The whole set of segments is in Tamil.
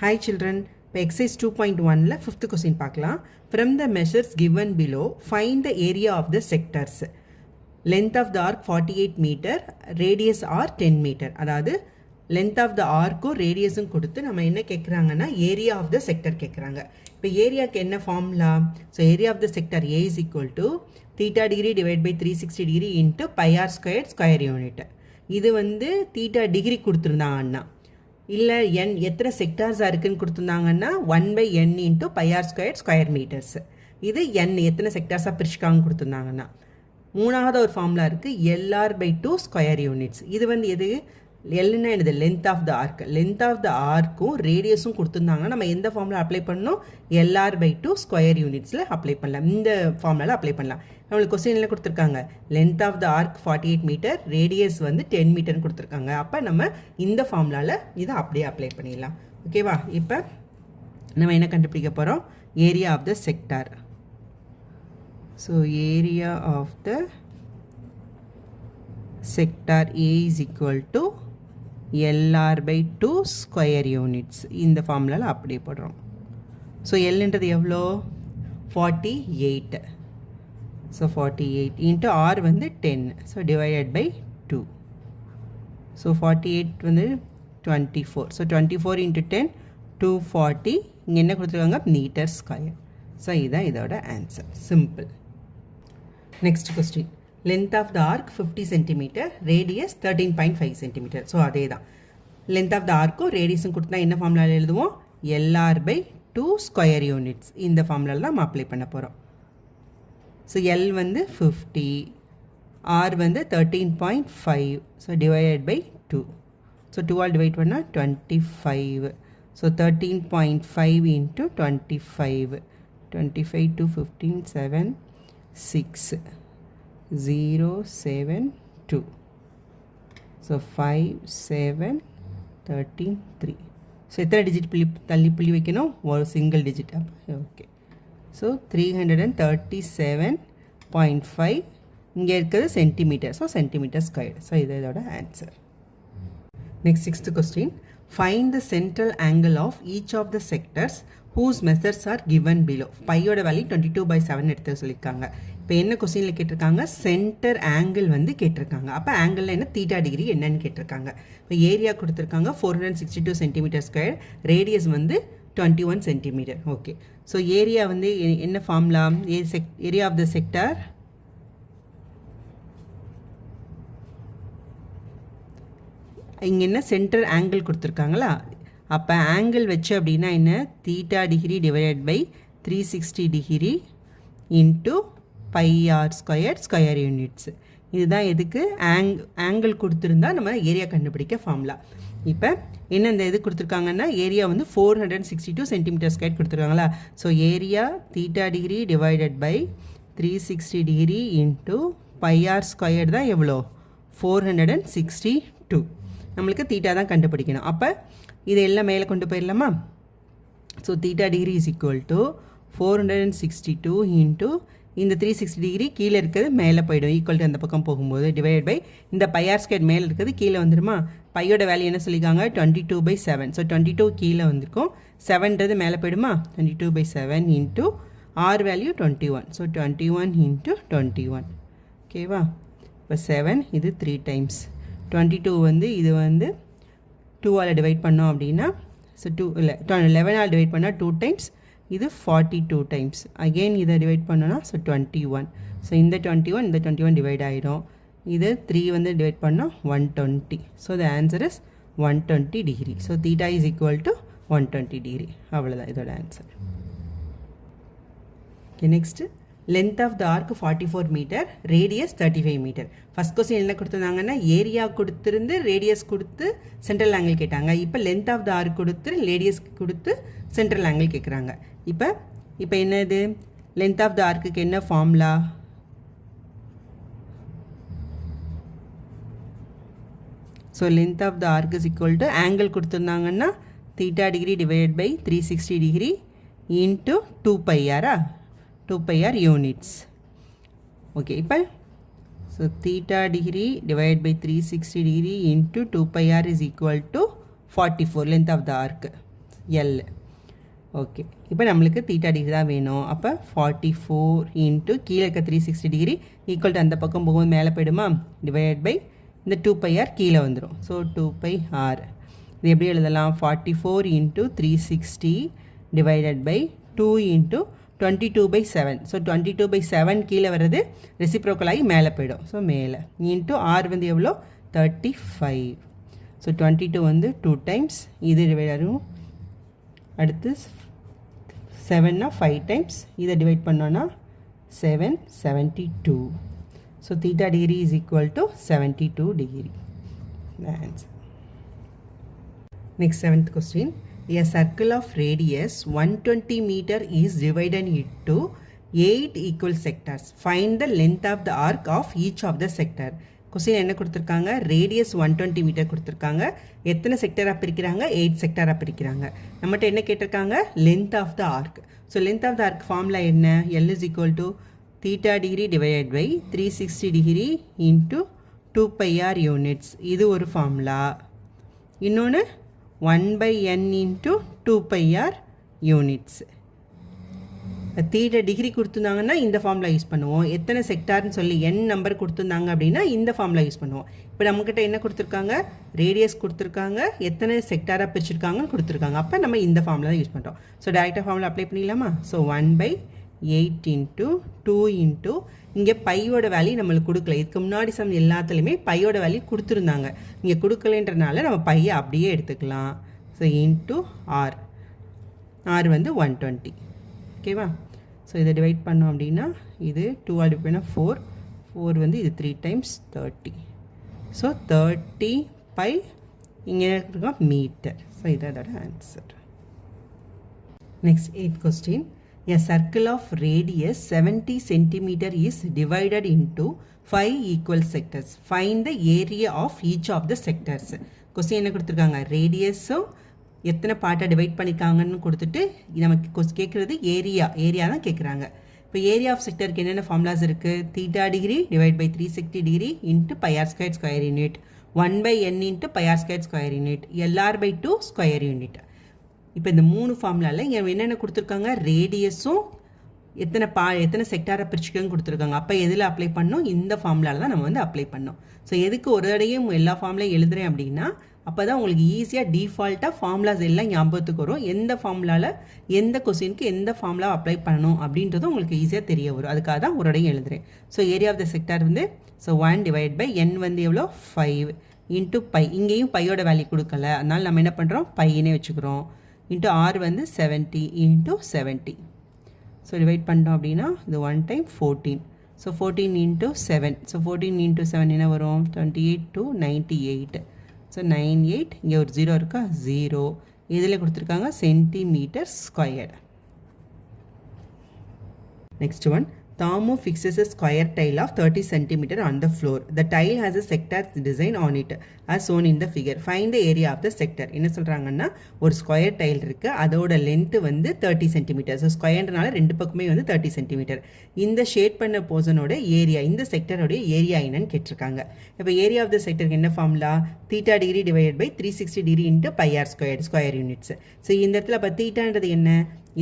Hi children, இப்போ exercise 2.1ல 5th question பார்க்கலாம். From the measures given below, find the area of the sectors. Length of the arc 48 meter, radius r 10 meter. அதாவது length of the arcக்கும் radiusம் கொடுத்து நம்ம என்ன கேட்குறாங்கன்னா area of the sector கேட்குறாங்க. இப்போ ஏரியாவுக்கு என்ன formula? So area of the sector A is equal to theta degree divided by 360 degree into pi r squared square unit. இது வந்து theta degree கொடுத்துருந்தாங்கன்னா இல்லை n எத்தனை செக்டார்ஸாக இருக்குன்னு கொடுத்துருந்தாங்கன்னா 1/n into pi R square square metres. இது n எத்தனை செக்டார்ஸாக பிரிச்சுக்காங்கன்னு கொடுத்துருந்தாங்கன்னா. மூணாவது ஒரு ஃபார்முலா இருக்குது LR/2 ஸ்கொயர் யூனிட்ஸ். இது வந்து எது எல்னா என்னது length of the arc. Length of the ஆர்க்கும் ரேடியஸும் கொடுத்துருந்தாங்கன்னா நம்ம எந்த ஃபார்முலா அப்ளை பண்ணணும்? LR/2 ஸ்கொயர் யூனிட்ஸில் அப்ளை பண்ணலாம். இந்த ஃபார்முலாவில் அப்ளை பண்ணலாம். நம்மளுக்கு கொஸ்டினில் கொடுத்துருக்காங்க length of the arc 48 metre, radius வந்து 10 மீட்டர்னு கொடுத்துருக்காங்க. அப்போ நம்ம இந்த ஃபார்முலாவில் இதை அப்படியே அப்ளை பண்ணிடலாம். ஓகேவா? இப்போ நம்ம என்ன கண்டுபிடிக்க போகிறோம்? Area of the sector. So area of the sector A is equal to LR/2 square units. இந்த ஃபார்முலாவில் அப்படியே போடுறோம். ஸோ எல்ன்றது எவ்வளோ? 48. ஸோ 48 இன்ட்டு ஆர் வந்து 10. So divided by 2. ஸோ 48 வந்து 24. So 24 into 10 240. இங்கே என்ன கொடுத்துருக்காங்க? Metre square. ஸோ இதுதான் இதோட answer. Simple. Next question. Length of the arc 50 centimetre, radius 13.5 centimetre. So அதே தான் லென்த் ஆஃப் த ஆர்க்கும் ரேடியஸும் கொடுத்தா என்ன ஃபார்முலாவில் எழுதுவோம்? LR/2 square units. இந்த ஃபார்முலாவில் தான் நம்ம அப்ளை பண்ண போகிறோம். ஸோ எல் வந்து 50, ஆர் வந்து 13.5. So divided by 2. So 2 all divide பண்ணால் 25. So 13.5 into 25. 25 to 15 7 6 0 7 2. So 5 7 13 3. So எத்தனை டிஜிட் புள்ளி வைக்கணும்? ஒரு சிங்கிள் டிஜிட். ஓகே. ஸோ 337.5. இங்கே இருக்கிறது centimetre. So centimetre square. So இது இதோட answer. Next 6th question. Find the central angle of each of the sectors whose measures are given below. பையோட வேல்யூ 22/7 எடுத்து சொல்லியிருக்காங்க. இப்போ என்ன கொஸ்டினில் கேட்டிருக்காங்க? சென்டர் ஆங்கிள் வந்து கேட்டிருக்காங்க. அப்போ ஆங்கிளில் என்ன தீட்டா டிகிரி என்னன்னு கேட்டிருக்காங்க. இப்போ ஏரியா கொடுத்துருக்காங்க 462 சென்டிமீட்டர் ஸ்கொயர், ரேடியஸ் வந்து 21 சென்டிமீட்டர். ஓகே. ஸோ ஏரியா வந்து என்ன formula? Area of the sector இங்கே என்ன சென்டர் ஆங்கிள் கொடுத்துருக்காங்களா? அப்போ ஆங்கிள் வச்சு அப்படின்னா என்ன? Theta degree divided by 360 degree into pi R square square units. இதுதான் எதுக்கு ஆங்கிள் கொடுத்துருந்தா நம்ம ஏரியா கண்டுபிடிக்க ஃபார்முலா. இப்போ என்ன இந்த இது கொடுத்துருக்காங்கன்னா ஏரியா வந்து 462 சென்டிமீட்டர் ஸ்கொயர் கொடுத்துருக்காங்களா? So area theta degree divided by 360 degree into pi R square தான் எவ்வளோ? 462. நம்மளுக்கு தீட்டா தான் கண்டுபிடிக்கணும். அப்போ இதை எல்லாம் மேலே கொண்டு போயிடலாமா? So theta degree is equal to 462 into இந்த 360 டிகிரி கீழே இருக்கிறது மேலே போய்டும். ஈக்குவல் டு அந்த பக்கம் போகும்போது டிவைட் பை இந்த பை ஆர் ஸ்கொயர் மேலே இருக்கிறது கீழே வந்துடுமா? பையோட வேல்யூ என்ன சொல்லியிருக்காங்க? 22/7. ஸோ 22 கீழே வந்திருக்கும், 7ன்றது மேலே போய்டுமா? 22/7 into R value 21. So 21 into 21. ஓகேவா? இப்போ 7 இது 3 டைம்ஸ். 22 வந்து இது வந்து 2ஆல் டிவைட் பண்ணோம் அப்படின்னா ஸோ 11ஆல் டிவைட் பண்ணால் 2 டைம்ஸ், இது 42 டைம்ஸ். அகெயின் இதை டிவைட் பண்ணோன்னா ஸோ 21. ஸோ இந்த 21 இந்த 21 டிவைட் ஆகிடும். இது 3 வந்து டிவைட் பண்ணால் 120. So the answer is 120 degree. So theta is equal to 120 degree. அவ்வளோதான் இதோட answer. Okay. Next length of the arc 44 metre, radius 35 metre. First question என்ன கொடுத்துருந்தாங்கன்னா ஏரியா கொடுத்துருந்து ரேடியஸ் கொடுத்து சென்ட்ரல் ஆங்கிள் கேட்டாங்க. இப்போ லென்த் ஆஃப் த ஆர்க் கொடுத்து ரேடியஸ் கொடுத்து சென்ட்ரல் ஆங்கிள் கேட்குறாங்க. இப்போ என்னது? லென்த் ஆஃப் த ஆர்க்குக்கு என்ன formula? So length of the arc is equal to angle கொடுத்துருந்தாங்கன்னா theta degree divided by 360 degree into 2πr. 2πr units. Okay. இப்போ so theta degree divide by 360 degree into 2πr is equal to 44 length of the arc. L. Okay, இப்போ நம்மளுக்கு தீட்டா டிகிரி தான் வேணும். அப்போ 44 இன்ட்டு கீழே இருக்க 360 டிகிரி ஈக்குவல் டு அந்த பக்கம் போகும்போது மேலே போயிடுமா, டிவைட் பை இந்த 2πr கீழே வந்துடும். ஸோ 2πr இது எப்படி எழுதலாம், 44 into 360 divided by 2 into 22/7. So 22/7 கீழே வர்றது ரெசிப்ரோக்கல் ஆகி மேலே போயிடும். ஸோ மேலே இன்ட்டு ஆர் வந்து எவ்வளோ 35. ஸோ 22 வந்து 2 டைம்ஸ், இது வரும். அடுத்து 7னா 5 டைம்ஸ், இதை டிவைட் பண்ணோன்னா 772. So theta degree is equal to 72 degree. Answer. Next 7th question. A circle of radius 120 meter is divided into 8 equal sectors. Find the length of the arc of each of the sector. Question என்ன கொடுத்துருக்காங்க, ரேடியஸ் 120 மீட்டர் கொடுத்துருக்காங்க, எத்தனை செக்டராக பிரிக்கிறாங்க, 8 செக்டராக பிரிக்கிறாங்க. நம்மகிட்ட என்ன கேட்டிருக்காங்க, length of the arc. So length of the arc formula என்ன, L is equal to theta degree divided by 360 degree into 2πr units. இது ஒரு ஃபார்முலா. இன்னொன்று 1/n into 2πr units. Theta degree கொடுத்துருந்தாங்கன்னா இந்த ஃபார்முலா யூஸ் பண்ணுவோம். எத்தனை செக்டார்னு சொல்லி n நம்பர் கொடுத்துருந்தாங்க அப்படின்னா இந்த ஃபார்முலா யூஸ் பண்ணுவோம். இப்போ நம்மக்கிட்ட என்ன கொடுத்துருக்காங்க, ரேடியஸ் கொடுத்துருக்காங்க, எத்தனை செக்டாராக பிரிச்சிருக்காங்கன்னு கொடுத்துருக்காங்க. அப்போ நம்ம இந்த ஃபார்முலா தான் யூஸ் பண்ணுறோம். ஸோ டேரெக்டாக ஃபார்முலா அப்ளை பண்ணிடலாமா. ஸோ 1/8 இன்ட்டு 2 இன்ட்டு இங்கே பையோட வேல்யூ நம்மளுக்கு கொடுக்கல. இதுக்கு முன்னாடி சம் எல்லாத்துலேயுமே பையோட வேல்யூ கொடுத்துருந்தாங்க, இங்கே கொடுக்கலன்றனால நம்ம பையை அப்படியே எடுத்துக்கலாம். ஸோ இன்ட்டு ஆர், ஆர் வந்து 120. ஓகேவா. ஸோ இதை டிவைட் பண்ணோம் அப்படின்னா இது 2 டிவைட் பண்ணால் 4, 4 வந்து இது 3 டைம்ஸ் 30. ஸோ 30 பை இங்கே இருக்கா மீட்டர். ஸோ இதோட answer. Next 8th question. A circle of radius 70 cm is divided into 5 equal sectors. Find the area of each of the sectors. Question என்ன கொடுத்துருக்காங்க, ரேடியஸும் எத்தனை பார்ட்டாக டிவைட் பண்ணியிருக்காங்கன்னு கொடுத்துட்டு நமக்கு கேட்குறது ஏரியா தான் கேட்குறாங்க. இப்போ ஏரியா ஆஃப் செக்டருக்கு என்னென்ன ஃபார்முலாஸ் இருக்குது, theta degree divide by 360 degree into πr square square unit, 1/n into πr square square unit, LR/2 square unit. இப்போ இந்த 3 ஃபார்முலாவில் இங்கே என்னென்ன கொடுத்துருக்காங்க, ரேடியஸும் எத்தனை செக்டாரை பிரிச்சுக்கன்னு கொடுத்துருக்காங்க. அப்போ எதில் அப்ளை பண்ணோம், இந்த ஃபார்முலாவில் தான் நம்ம வந்து அப்ளை பண்ணோம். ஸோ எதுக்கு ஒரு தடையும் எல்லா ஃபார்முலையும் எழுதுறேன் அப்படின்னா அப்போ தான் உங்களுக்கு ஈஸியாக டிஃபால்ட்டாக ஃபார்முலாஸ் எல்லாம் ஞாபகத்துக்கு வரும். எந்த ஃபார்முலாவில் எந்த கொஸ்டினுக்கு எந்த ஃபார்முலா அப்ளை பண்ணணும் அப்படின்றதும் உங்களுக்கு ஈஸியாக தெரிய வரும். அதுக்காக தான் ஒரு இடையும் எழுதுறேன். So area of the sector வந்து ஸோ 1 டிவைட் பை n வந்து எவ்வளோ 5 இன்ட்டு பை, இங்கேயும் பையோட வேல்யூ கொடுக்கல, அதனால் நம்ம என்ன பண்ணுறோம் பையனே வச்சுக்கிறோம். இன்ட்டு ஆர் வந்து 70 இன்ட்டு 70. ஸோ டிவைட் பண்ணிட்டோம் அப்படின்னா இது 1 time 14. So 14 into 7. So 14 into 7 என்ன வரும் 28 to 98. ஸோ 98, இங்கே ஒரு 0 இருக்கா 0, இதில் கொடுத்துருக்காங்க centimetre squared. Next one, Thamu fixes a square tile of 30 cm on the floor. The tile has a sector design on it as shown in the figure. Find the area of the sector. என்ன சொல்கிறாங்கன்னா ஒரு ஸ்கொயர் டைல் இருக்குது, அதோட லென்த்து வந்து 30 cm. ஸோ ஸ்கொயர்னால ரெண்டு பக்கமே வந்து 30 cm. இந்த ஷேட் பண்ண போர்ஷனோட ஏரியா, இந்த செக்டரோடைய ஏரியா என்னன்னு கேட்டிருக்காங்க. இப்போ ஏரியா ஆஃப் த செக்டருக்கு என்ன formula, theta degree divide by 360 degree into πr square units. So இந்த இடத்துல இப்போ தீட்டான்றது என்ன,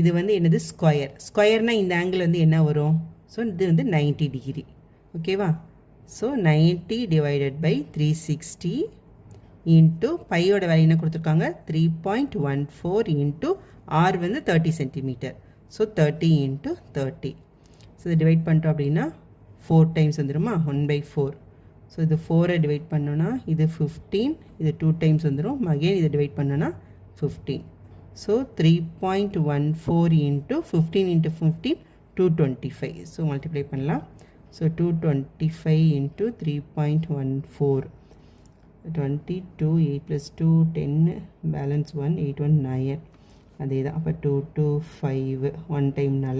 இது வந்து என்னது ஸ்கொயர்னால் இந்த ஆங்கிள் வந்து என்ன வரும், ஸோ இது வந்து 90 டிகிரி. ஓகேவா. ஸோ 90 டிவைடட் பை 360 இன்ட்டு பையோட வேல்யூ என்ன கொடுத்துருக்காங்க 3.14 இன்ட்டு ஆர் வந்து 30 சென்டிமீட்டர். So 30 into 30. ஸோ இது டிவைட் பண்ணிட்டோம் அப்படின்னா 4 டைம்ஸ் வந்துடுமா 1/4. ஸோ இது 4 டிவைட் பண்ணோன்னா இது 15, இது 2 டைம்ஸ் வந்துடும். அகெயின் இதை டிவைட் பண்ணோன்னா 15. So 3.14 into 15 into 15 225. So multiply பண்ணலாம். So 225 into 3.14 22, 8 + 2 10, balance 1 8 1 9. அதே தான். அப்போ 225 1 டைம்னால.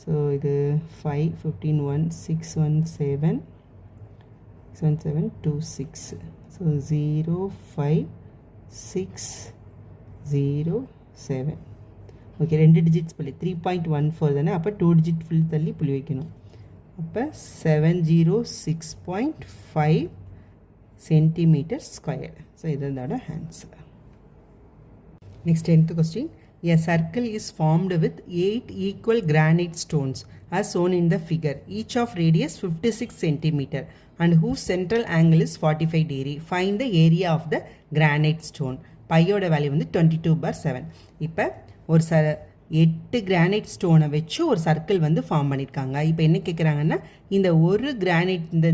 ஸோ இது 5 15 1 6 1 7 7 7 2 6. ஸோ 0 5 6 0 7. ஓகே, 2 டிஜிட்ஸ் புள்ளி 3.14 தானே, அப்போ 2 டிஜிட் ஃபுல் தள்ளி புள்ளி வைக்கணும். அப்போ 706.5 சென்டிமீட்டர் ஸ்கொயர். ஸோ இதோட answer. Next 10th question. A circle is formed with 8 equal granite stones as shown in the figure, each of radius 56 cm and whose central angle is 45 degree. Find the area of the granite stone. பையோட வேல்யூ வந்து 22/7. இப்போ ஒரு 8 கிரானைட் ஸ்டோனை வச்சு ஒரு சர்க்கிள் வந்து ஃபார்ம் பண்ணியிருக்காங்க. இப்போ என்ன கேட்குறாங்கன்னா இந்த ஒரு கிரானைட் இந்த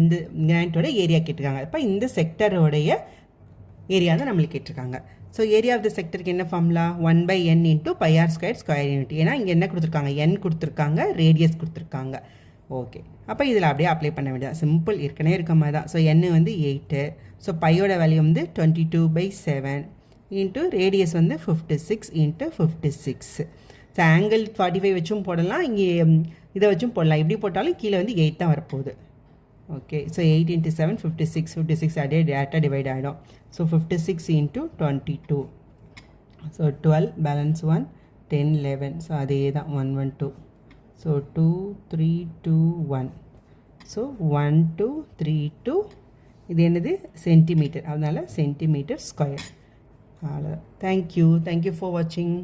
கிரானைட்டோட ஏரியா கேட்டிருக்காங்க. இப்போ இந்த செக்டரோடைய ஏரியா தான் நம்மளுக்கு கேட்டிருக்காங்க. ஸோ ஏரியா ஆஃப் த செக்டருக்கு என்ன formula 1/n into πr² square unit. ஏன்னா இங்கே என்ன கொடுத்துருக்காங்க, n கொடுத்துருக்காங்க, ரேடியஸ் கொடுத்துருக்காங்க. ஓகே, அப்போ இதில் அப்படியே அப்ளை பண்ண வேண்டியது சிம்பிள், ஏற்கனவே இருக்க மாதிரி தான். ஸோ n வந்து 8, ஸோ பையோட வேல்யூ வந்து 22/7 இன்ட்டு ரேடியஸ் வந்து 56 இன்ட்டு 56. ஸோ ஆங்கிள் 45 வச்சும் போடலாம், இங்கே இதை வச்சும் போடலாம். எப்படி போட்டாலும் கீழே வந்து 8 தான் வரப்போகுது. ஓகே, ஸோ 8 × 7 56 அப்படியே டேரெக்டாக டிவைட் ஆகிடும். So 56 × 22, so 12 balance 1 10 11. ஸோ அதே தான் 1 1 2. ஸோ 2 3 2 1. ஸோ 1 2 3 2. இது என்னது சென்டிமீட்டர், அதனால் சென்டிமீட்டர் ஸ்கொயர். அவ்வளோதான். தேங்க்யூ ஃபார் வாட்சிங்.